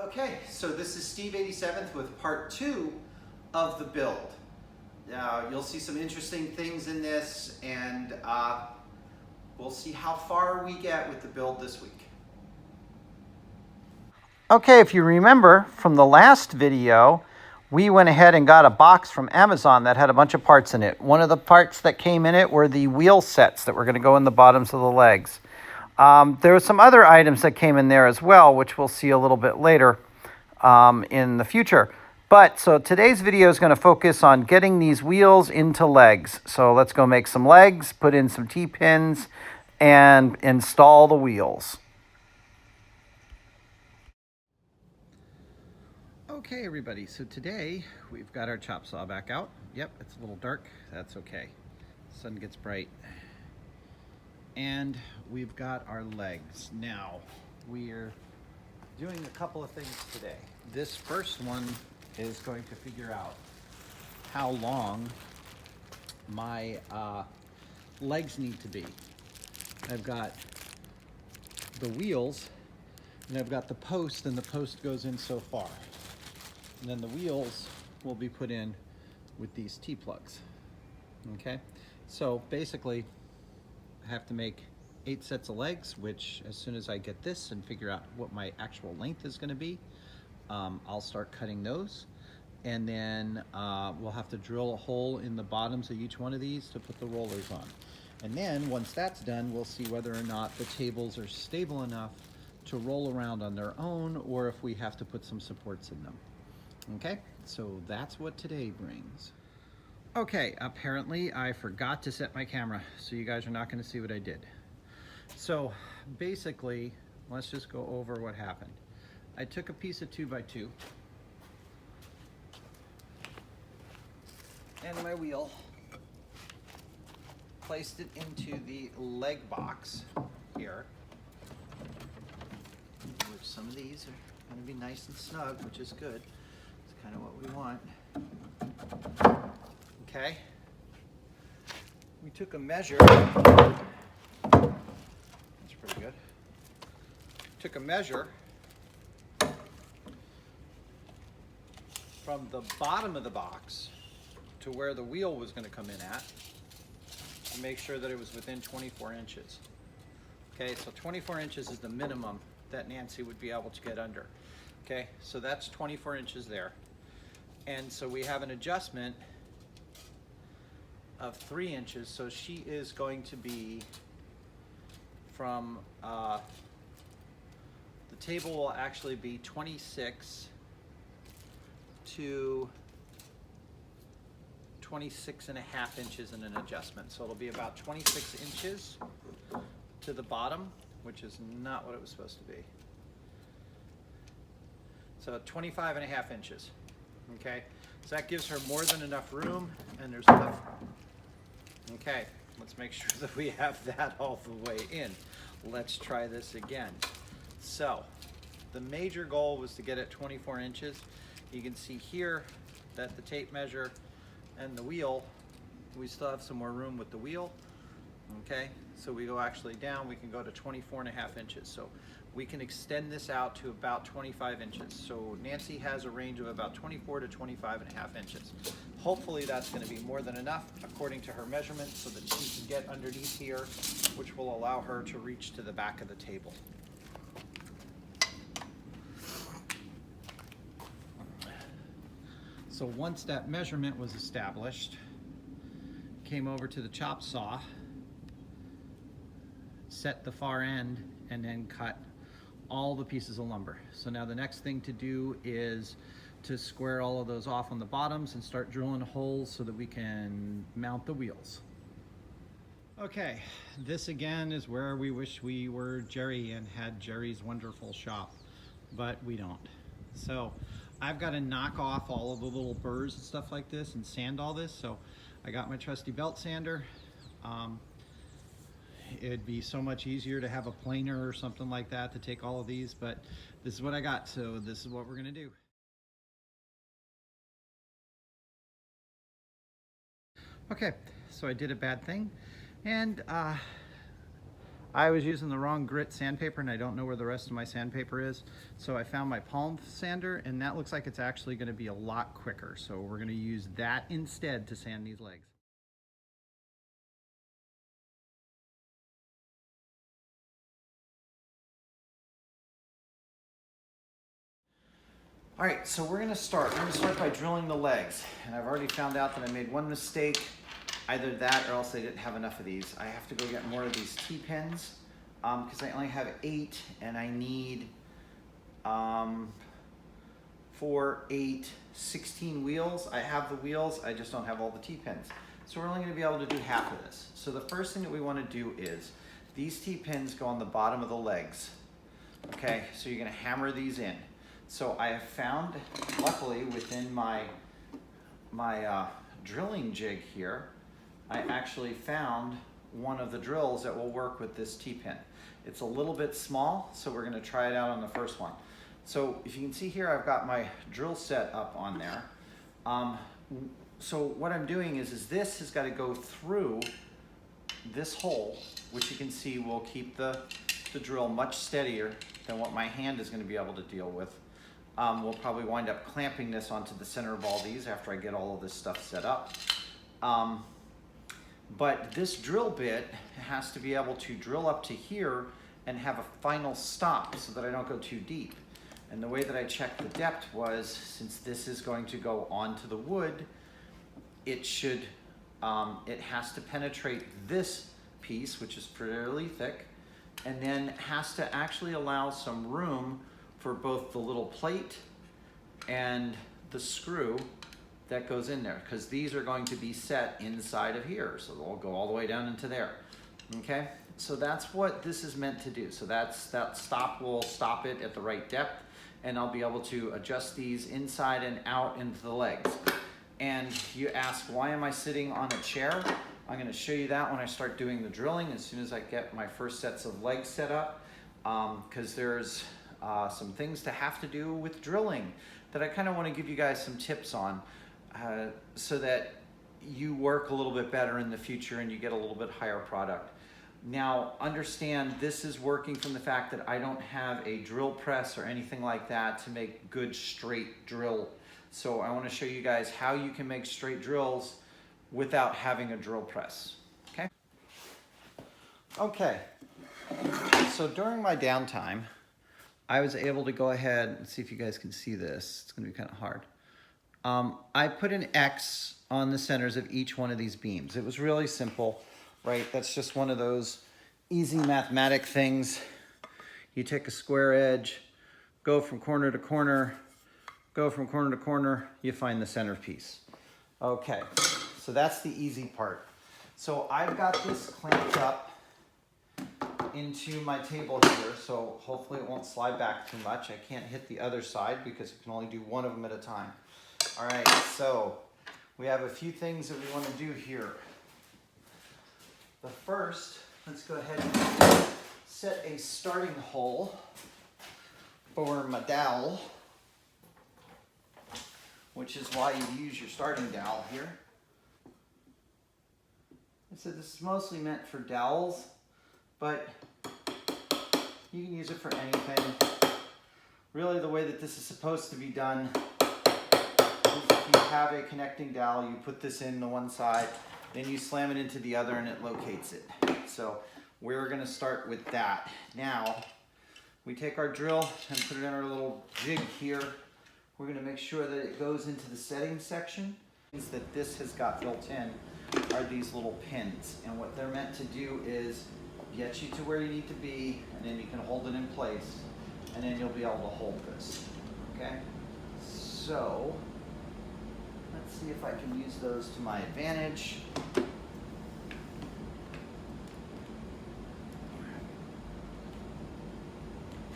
Okay, so this is Steve 87th with part 2 of the build. Now, you'll see some interesting things in this, and we'll see how far we get with the build this week. Okay, if you remember from the last video, we went ahead and got a box from Amazon that had a bunch of parts in it. One of the parts that came in it were the wheel sets that were going to go in the bottoms of the legs. There were some other items that came in there as well, which we'll see a little bit later in the future. But so today's video is going to focus on getting these wheels into legs. So let's go make some legs, put in some T-pins, and install the wheels. Okay, everybody, so today we've got our chop saw back out. Yep, it's a little dark. That's okay. Sun gets bright. And we've got our legs. Now, we're doing a couple of things today. This first one is going to figure out how long my legs need to be. I've got the wheels, and I've got the post, and the post goes in so far. And then the wheels will be put in with these T-plugs. Okay? So basically, I have to make 8 sets of legs, which as soon as I get this and figure out what my actual length is going to be, I'll start cutting those. And then we'll have to drill a hole in the bottoms of each one of these to put the rollers on. And then once that's done, we'll see whether or not the tables are stable enough to roll around on their own, or if we have to put some supports in them. Okay, so that's what today brings. Okay, apparently I forgot to set my camera, so you guys are not going to see what I did. So basically, let's just go over what happened. I took a piece of 2x2 and my wheel, placed it into the leg box here, which some of these are going to be nice and snug, which is good. It's kind of what we want. Okay, we took a measure. That's pretty good. Took a measure from the bottom of the box to where the wheel was going to come in at to make sure that it was within 24 inches. Okay, so 24 inches is the minimum that Nancy would be able to get under. Okay, so that's 24 inches there. And so we have an adjustment of 3 inches, so she is going to be from the table will actually be 26 to 26.5 inches in an adjustment. So it'll be about 26 inches to the bottom, which is not what it was supposed to be. So 25.5 inches. Okay, so that gives her more than enough room, and there's enough. Okay, let's make sure that we have that all the way in. Let's try this again. So, the major goal was to get it 24 inches. You can see here that the tape measure and the wheel, we still have some more room with the wheel. Okay, so we go actually down, we can go to 24.5 inches. So we can extend this out to about 25 inches. So Nancy has a range of about 24 to 25.5 inches. Hopefully that's going to be more than enough according to her measurements so that she can get underneath here, which will allow her to reach to the back of the table. So once that measurement was established, came over to the chop saw, set the far end, and then cut all the pieces of lumber. So now the next thing to do is to square all of those off on the bottoms and start drilling holes so that we can mount the wheels. Okay, this again is where we wish we were Jerry and had Jerry's wonderful shop, but we don't. So I've got to knock off all of the little burrs and stuff like this and sand all this. So I got my trusty belt sander. It'd be so much easier to have a planer or something like that to take all of these, but this is what I got, so this is what we're gonna do. Okay, so I did a bad thing, and I was using the wrong grit sandpaper, and I don't know where the rest of my sandpaper is, so I found my palm sander, and that looks like it's actually gonna be a lot quicker, so we're gonna use that instead to sand these legs. All right, so we're gonna start by drilling the legs. And I've already found out that I made one mistake, either that or else I didn't have enough of these. I have to go get more of these T-pins because I only have 8 and I need 4, 8, 16 wheels. I have the wheels, I just don't have all the T-pins. So we're only gonna be able to do half of this. So the first thing that we wanna do is, these T-pins go on the bottom of the legs. Okay, so you're gonna hammer these in. So I have found, luckily within my drilling jig here, I actually found one of the drills that will work with this T-pin. It's a little bit small, so we're gonna try it out on the first one. So if you can see here, I've got my drill set up on there. So what I'm doing is this has got to go through this hole, which you can see will keep the drill much steadier than what my hand is going to be able to deal with. We'll probably wind up clamping this onto the center of all these after I get all of this stuff set up. But this drill bit has to be able to drill up to here and have a final stop so that I don't go too deep. And the way that I checked the depth was, since this is going to go onto the wood, it has to penetrate this piece, which is fairly thick, and then has to actually allow some room for both the little plate and the screw that goes in there, because these are going to be set inside of here, so they'll go all the way down into there. Okay, so that's what this is meant to do. So that stop will stop it at the right depth, and I'll be able to adjust these inside and out into the legs. And you ask, why am I sitting on a chair? I'm going to show you that when I start doing the drilling, as soon as I get my first sets of legs set up, because there's some things to have to do with drilling that I kind of want to give you guys some tips on, so that you work a little bit better in the future and you get a little bit higher product. Now, understand this is working from the fact that I don't have a drill press or anything like that to make good straight drill. So I want to show you guys how you can make straight drills without having a drill press. Okay? Okay. So during my downtime, I was able to go ahead and see if you guys can see this. It's going to be kind of hard. I put an X on the centers of each one of these beams. It was really simple, right? That's just one of those easy mathematic things. You take a square edge, go from corner to corner, go from corner to corner, you find the centerpiece. Okay, so that's the easy part. So I've got this clamped up into my table here, so hopefully it won't slide back too much. I can't hit the other side because you can only do one of them at a time. All right, so we have a few things that we want to do here. The first, let's go ahead and set a starting hole for my dowel, which is why you use your starting dowel here. I said this is mostly meant for dowels, but You can use it for anything. Really, the way that this is supposed to be done is if you have a connecting dowel, you put this in the one side, then you slam it into the other and it locates it. So we're gonna start with that. Now, we take our drill and put it in our little jig here. We're gonna make sure that it goes into the setting section. Things that this has got built in are these little pins. And what they're meant to do is get you to where you need to be, and then you can hold it in place, and then you'll be able to hold this, okay? So, let's see if I can use those to my advantage.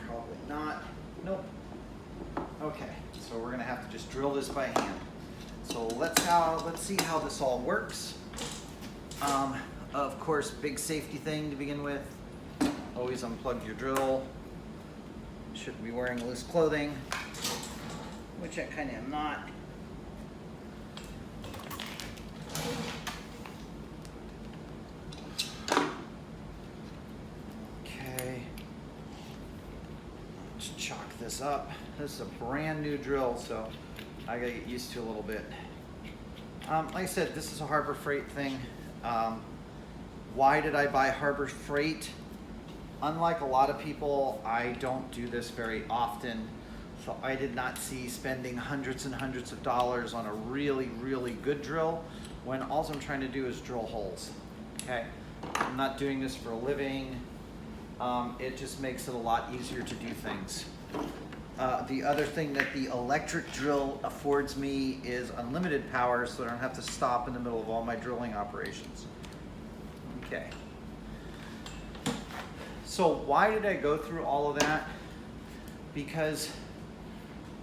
Probably not. Nope. Okay, so we're gonna have to just drill this by hand. So let's see how this all works. Of course, big safety thing to begin with. Always unplug your drill. Shouldn't be wearing loose clothing, which I kind of am not. Okay. Let's chalk this up. This is a brand new drill, so I gotta get used to a little bit. Like I said, this is a Harbor Freight thing. Why did I buy Harbor Freight? Unlike a lot of people, I don't do this very often, so I did not see spending hundreds and hundreds of dollars on a really, really good drill when all I'm trying to do is drill holes, okay? I'm not doing this for a living. It just makes it a lot easier to do things. The other thing that the electric drill affords me is unlimited power, so I don't have to stop in the middle of all my drilling operations. Okay. So why did I go through all of that? Because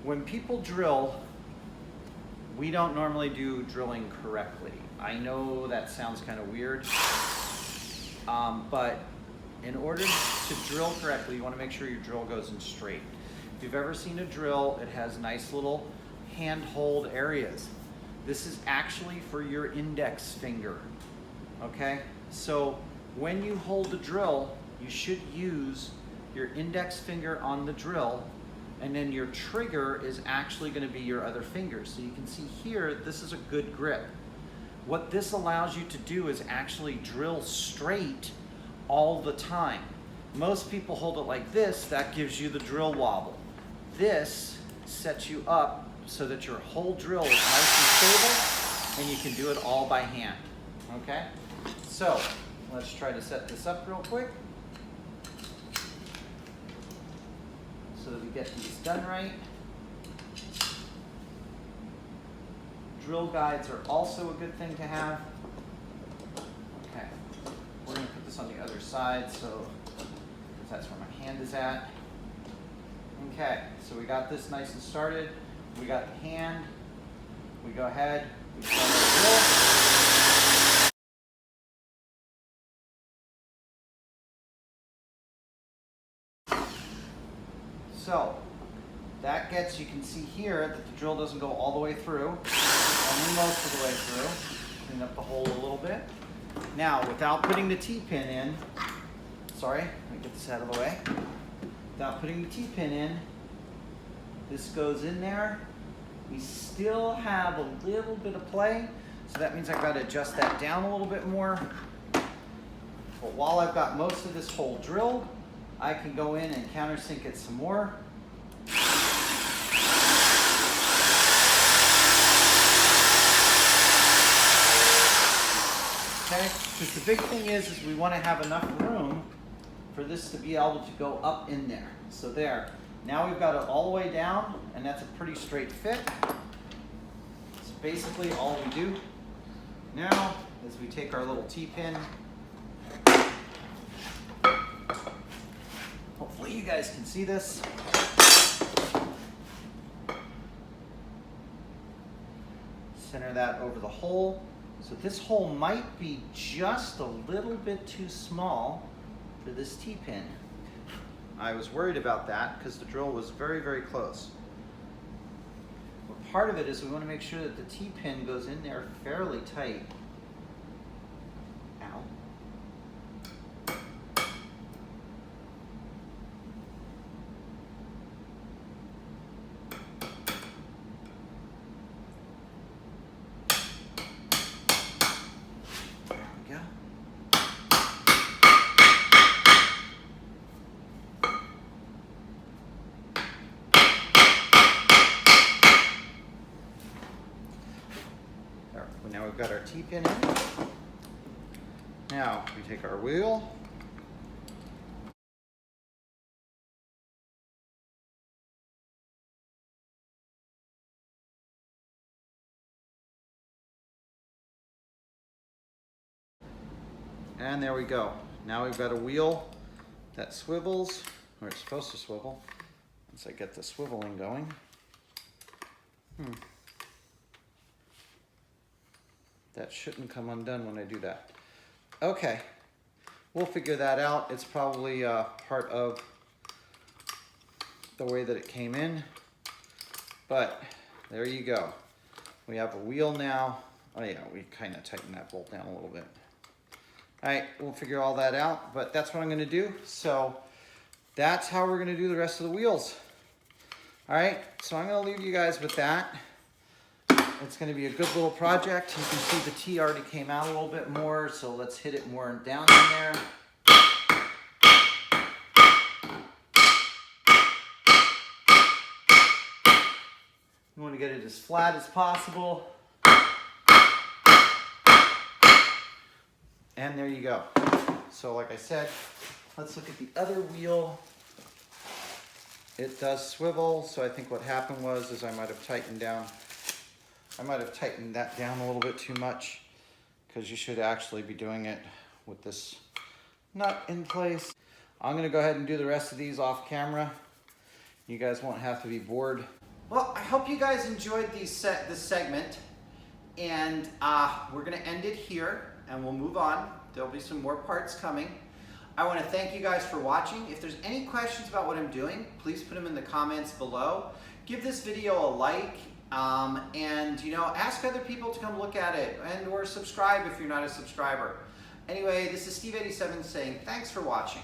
when people drill, we don't normally do drilling correctly. I know that sounds kind of weird, but in order to drill correctly, you want to make sure your drill goes in straight. If you've ever seen a drill, it has nice little handhold areas. This is actually for your index finger, okay? So when you hold the drill, you should use your index finger on the drill, and then your trigger is actually going to be your other finger. So you can see here, this is a good grip. What this allows you to do is actually drill straight all the time. Most people hold it like this, that gives you the drill wobble. This sets you up so that your whole drill is nice and stable, and you can do it all by hand, okay? So, let's try to set this up real quick so that we get these done right. Drill guides are also a good thing to have. Okay, we're gonna put this on the other side so that's where my hand is at. Okay, so we got this nice and started. We got the hand. We go ahead, we start our drill. So that gets, you can see here that the drill doesn't go all the way through, only most of the way through. Clean up the hole a little bit. Now, without putting the T-pin in, sorry, let me get this out of the way. Without putting the T-pin in, this goes in there. We still have a little bit of play, so that means I've got to adjust that down a little bit more. But while I've got most of this hole drilled, I can go in and countersink it some more. Okay, because the big thing is we want to have enough room for this to be able to go up in there. So there. Now we've got it all the way down, and that's a pretty straight fit. So basically all we do now is we take our little T-pin. Hopefully you guys can see this. Center that over the hole. So this hole might be just a little bit too small for this T-pin. I was worried about that because the drill was very, very close. But part of it is we want to make sure that the T-pin goes in there fairly tight. Ow. we've got our T-pin in. Now we take our wheel. And there we go. Now we've got a wheel that swivels, or it's supposed to swivel. Once I get the swiveling going. That shouldn't come undone when I do that. Okay, we'll figure that out. It's probably part of the way that it came in, but there you go. We have a wheel now. Oh yeah, we kind of tightened that bolt down a little bit. All right, we'll figure all that out, but that's what I'm gonna do. So that's how we're gonna do the rest of the wheels. All right, so I'm gonna leave you guys with that. It's gonna be a good little project. You can see the T already came out a little bit more, so let's hit it more down in there. You wanna get it as flat as possible. And there you go. So like I said, let's look at the other wheel. It does swivel, so I think what happened was I might have tightened that down a little bit too much, because you should actually be doing it with this nut in place. I'm gonna go ahead and do the rest of these off camera. You guys won't have to be bored. Well, I hope you guys enjoyed this segment, and we're gonna end it here and we'll move on. There'll be some more parts coming. I want to thank you guys for watching. If there's any questions about what I'm doing, please put them in the comments below. Give this video a like, and ask other people to come look at it, and or subscribe if you're not a subscriber. Anyway, this is Steve87 saying thanks for watching.